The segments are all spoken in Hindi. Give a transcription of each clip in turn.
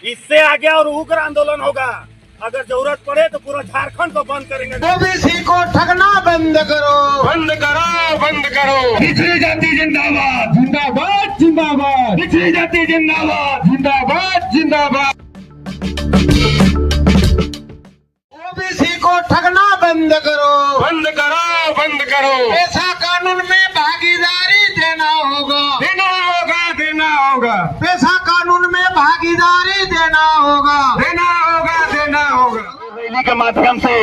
इससे आगे और उग्र आंदोलन होगा। अगर जरूरत पड़े तो पूरा झारखंड को बंद करेंगे। ओबीसी को ठगना बंद करो, बंद करो, बंद करो। पिछड़ी जाति जिंदाबाद, जिंदाबाद जिंदाबाद, पिछड़ी जाति जिंदाबाद, जिंदाबाद जिंदाबाद। ओबीसी को ठगना बंद करो, बंद करो, बंद करो। ऐसा कानून में भागीदारी देना होगा, देना होगा, देना होगा, पैसा कानून में भागीदारी देना होगा, देना होगा, देना होगा। रैली के माध्यम से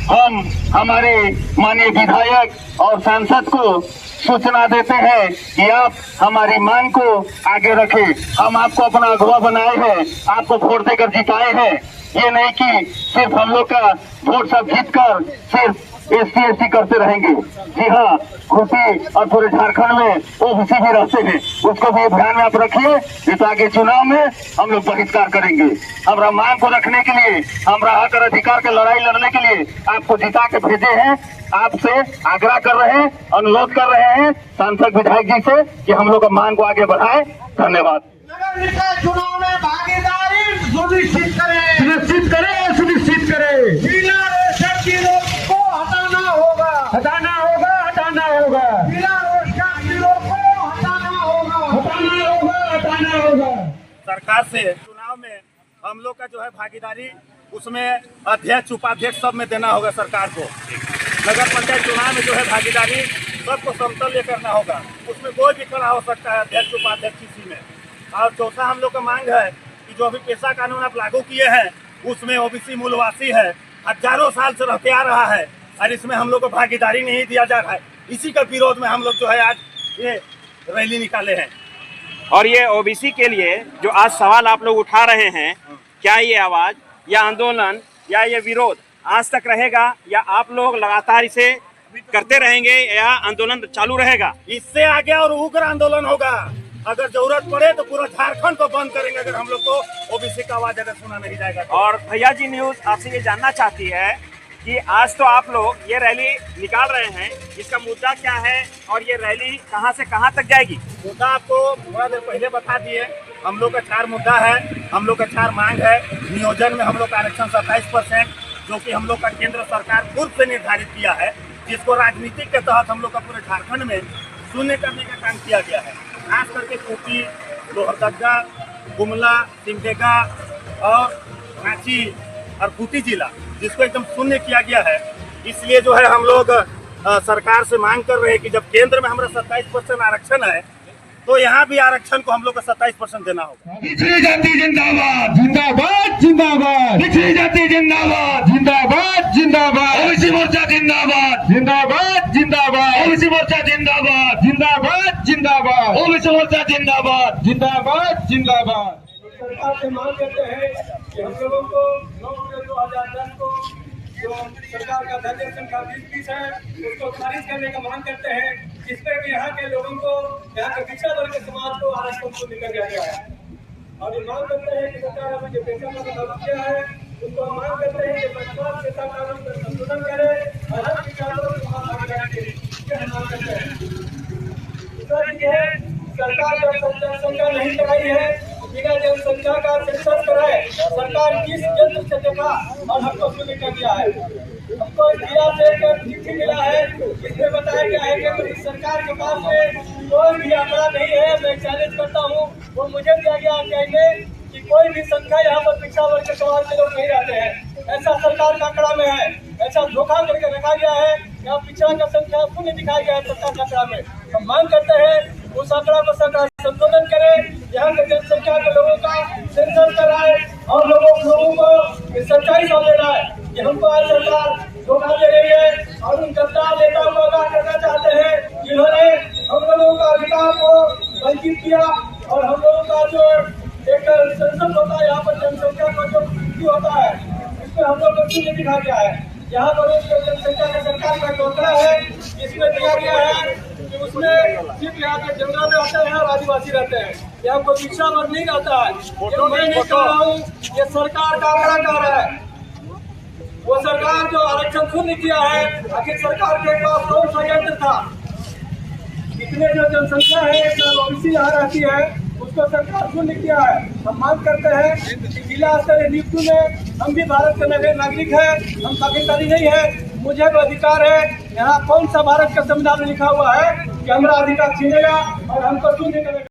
हम हमारे माननीय विधायक और सांसद को सूचना देते हैं कि आप हमारी मांग को आगे रखें। हम आपको अपना अगुवा बनाए हैं, आपको वोट देकर जिताए हैं। ये नहीं कि सिर्फ हम लोग का वोट सब जीत कर सिर्फ SC करते रहेंगे। जी हाँ, खूंटी और पूरे झारखंड में ओबीसी भी रहते हैं, उसको भी ध्यान में आप रखिए। इस आगे चुनाव में हम लोग बहिष्कार करेंगे। हमारा मांग को रखने के लिए, हमारा हक और अधिकार की लड़ाई लड़ने के लिए आपको जिता के भेजे हैं। आपसे आग्रह कर रहे हैं, अनुरोध कर रहे हैं सांसद विधायक जी से कि हम लोग का मांग को आगे बढ़ाएं। धन्यवाद। नगर निकाय चुनाव में भागीदारी सुनिश्चित करें, सुनिश्चित करे, सुनिश्चित करे। बिना रोजगार की रोक को हटाना होगा, हटाना होगा, हटाना होगा, बिना रोजगार की रोक को हटाना होगा, हटाना होगा, हटाना होगा। सरकार से चुनाव में हम लोग का जो है भागीदारी, उसमें अध्यक्ष उपाध्यक्ष सब में देना होगा सरकार को। नगर पंचायत चुनाव में जो है भागीदारी सबको समतुल्य करना होगा, उसमें कोई भी खड़ा हो सकता है अध्यक्ष उपाध्यक्ष किसी में। और चौथा हम लोग का मांग है कि जो अभी पेशा कानून आप लागू किए हैं उसमें ओबीसी मूलवासी है, हजारों साल से रहते आ रहा है और इसमें हम लोग को भागीदारी नहीं दिया जा रहा है। इसी का विरोध में हम लोग जो है आज ये रैली निकाले हैं। और ये ओबीसी के लिए जो आज सवाल आप लोग उठा रहे हैं, क्या ये आवाज या आंदोलन या ये विरोध आज तक रहेगा या आप लोग लगातार इसे करते रहेंगे या आंदोलन चालू रहेगा? इससे आगे और उग्र आंदोलन होगा। अगर जरूरत पड़े तो पूरा झारखंड को बंद करेंगे अगर हम लोग को ओबीसी का आवाज अगर सुना नहीं जाएगा तो। और भैया जी न्यूज आपसे ये जानना चाहती है कि आज तो आप लोग ये रैली निकाल रहे हैं, इसका मुद्दा क्या है और ये रैली कहां से कहां तक जाएगी? मुद्दा आपको थोड़ा देर पहले बता दिए। हम लोग का 4 मुद्दा है, हम लोग का 4 मांग है। नियोजन में हम लोग का आरक्षण 27%, जो कि हम लोग का केंद्र सरकार पूर्व से निर्धारित किया है, जिसको राजनीतिक के तहत हम लोग का पूरे झारखंड में शून्य करने का काम किया गया है। खास करके खूंटी, लोहरदगा, गुमला, सिमडेगा और रांची और खूंटी जिला, जिसको एकदम शून्य किया गया है। इसलिए जो है हम लोग सरकार से मांग कर रहे हैं कि जब केंद्र में हमारा 27% आरक्षण है तो यहाँ भी आरक्षण को हम लोग को 27% देना होगा। पिछड़ी जाति जिंदाबाद, जिंदाबाद जिंदाबाद, पिछड़ी जाति जिंदाबाद, जिंदाबाद जिंदाबाद, ओबीसी मोर्चा जिंदाबाद, जिंदाबाद जिंदाबाद, ओबीसी मोर्चा जिंदाबाद, जिंदाबाद जिंदाबाद, ओबीसी मोर्चा जिंदाबाद। जिंदाबाद जिंदाबाद। सरकार से मांग करते हैं कि हम लोगों को 9 अप्रैल 2010 को जो सरकार का धनजन का 20 है उसको खारिज करने का मांग करते हैं, जिसमें कि यहाँ के लोगों को, यहाँ के पिछड़ा वर्ग के समाज को आरक्षण को निकल दिया गया है। और ये मांग करते हैं कि सरकार हमें जो पेशा का लागू किया है उसको हम मांग करते हैं कि पंचायत पेशा कानून का संशोधन करे और हर किसानों को भागीदारी के मांग करते हैं। दूसरा ये है, सरकार जब जनसंख्या नहीं कराई है, बिना जनसंख्या का सेंसस कराए सरकार किस केंद्र से देखा और हमको शून्य कर दिया है। हमको जिला से एक चिट्ठी मिला है जिसमें बताया गया है कि इस सरकार के पास में कोई भी आंकड़ा नहीं है। मैं चैलेंज करता हूँ, वो मुझे दिया गया कहेंगे कि कोई भी संख्या यहाँ पर पिछड़ा वर्ग के समाज के लोग नहीं रहते हैं। ऐसा सरकार का आंकड़ा में है, ऐसा धोखा करके रखा गया है। यहाँ पिछड़ा का संख्या शून्य दिखाया गया है सरकार के आंकड़ा में। हम मांग करते हैं उस आंकड़ा को सरकार संशोधन करे, यहाँ के जनसंख्या के लोगों का सेंसस कराए और लोगों को सच्चाई सामने लाए कि हमको आज सरकार धोखा दे रही है। और उन गद्दार नेताओं को आगाह करना चाहते हैं जिन्होंने हम लोगों का अधिकार को वंचित किया और हम लोगों का जो एक सेंसस होता है, यहाँ पर जनसंख्या का जो वृद्धि होता है, इसमें हम लोग को शून्य दिखा गया है। यहाँ पर जनसंख्या का सरकार का टोकरा है, इसमें दिया गया है कि उसमें सिर्फ यहाँ के जंगल रहते हैं और आदिवासी रहते हैं, यहाँ कोई पिछड़ा वर्ग नहीं रहता है। ये मैं नहीं कह रहा हूँ, ये सरकार का आंकड़ा कह रहा है। वो सरकार जो आरक्षण शून्य किया है, आखिर सरकार के पास कौन सा यंत्र था? इतने जो जनसंख्या है, ओबीसी यहाँ रहती है, उसको सरकार शून्य किया है। हम मांग करते हैं कि जिला स्तरीय नियुक्ति में हम भी भारत के नागरिक हैं, हम पाकिस्तानी नहीं है, मुझे भी अधिकार है। यहाँ कौन सा भारत के संविधान में लिखा हुआ है कि हमारा अधिकार छीनेगा और हमको शून्य करेगा।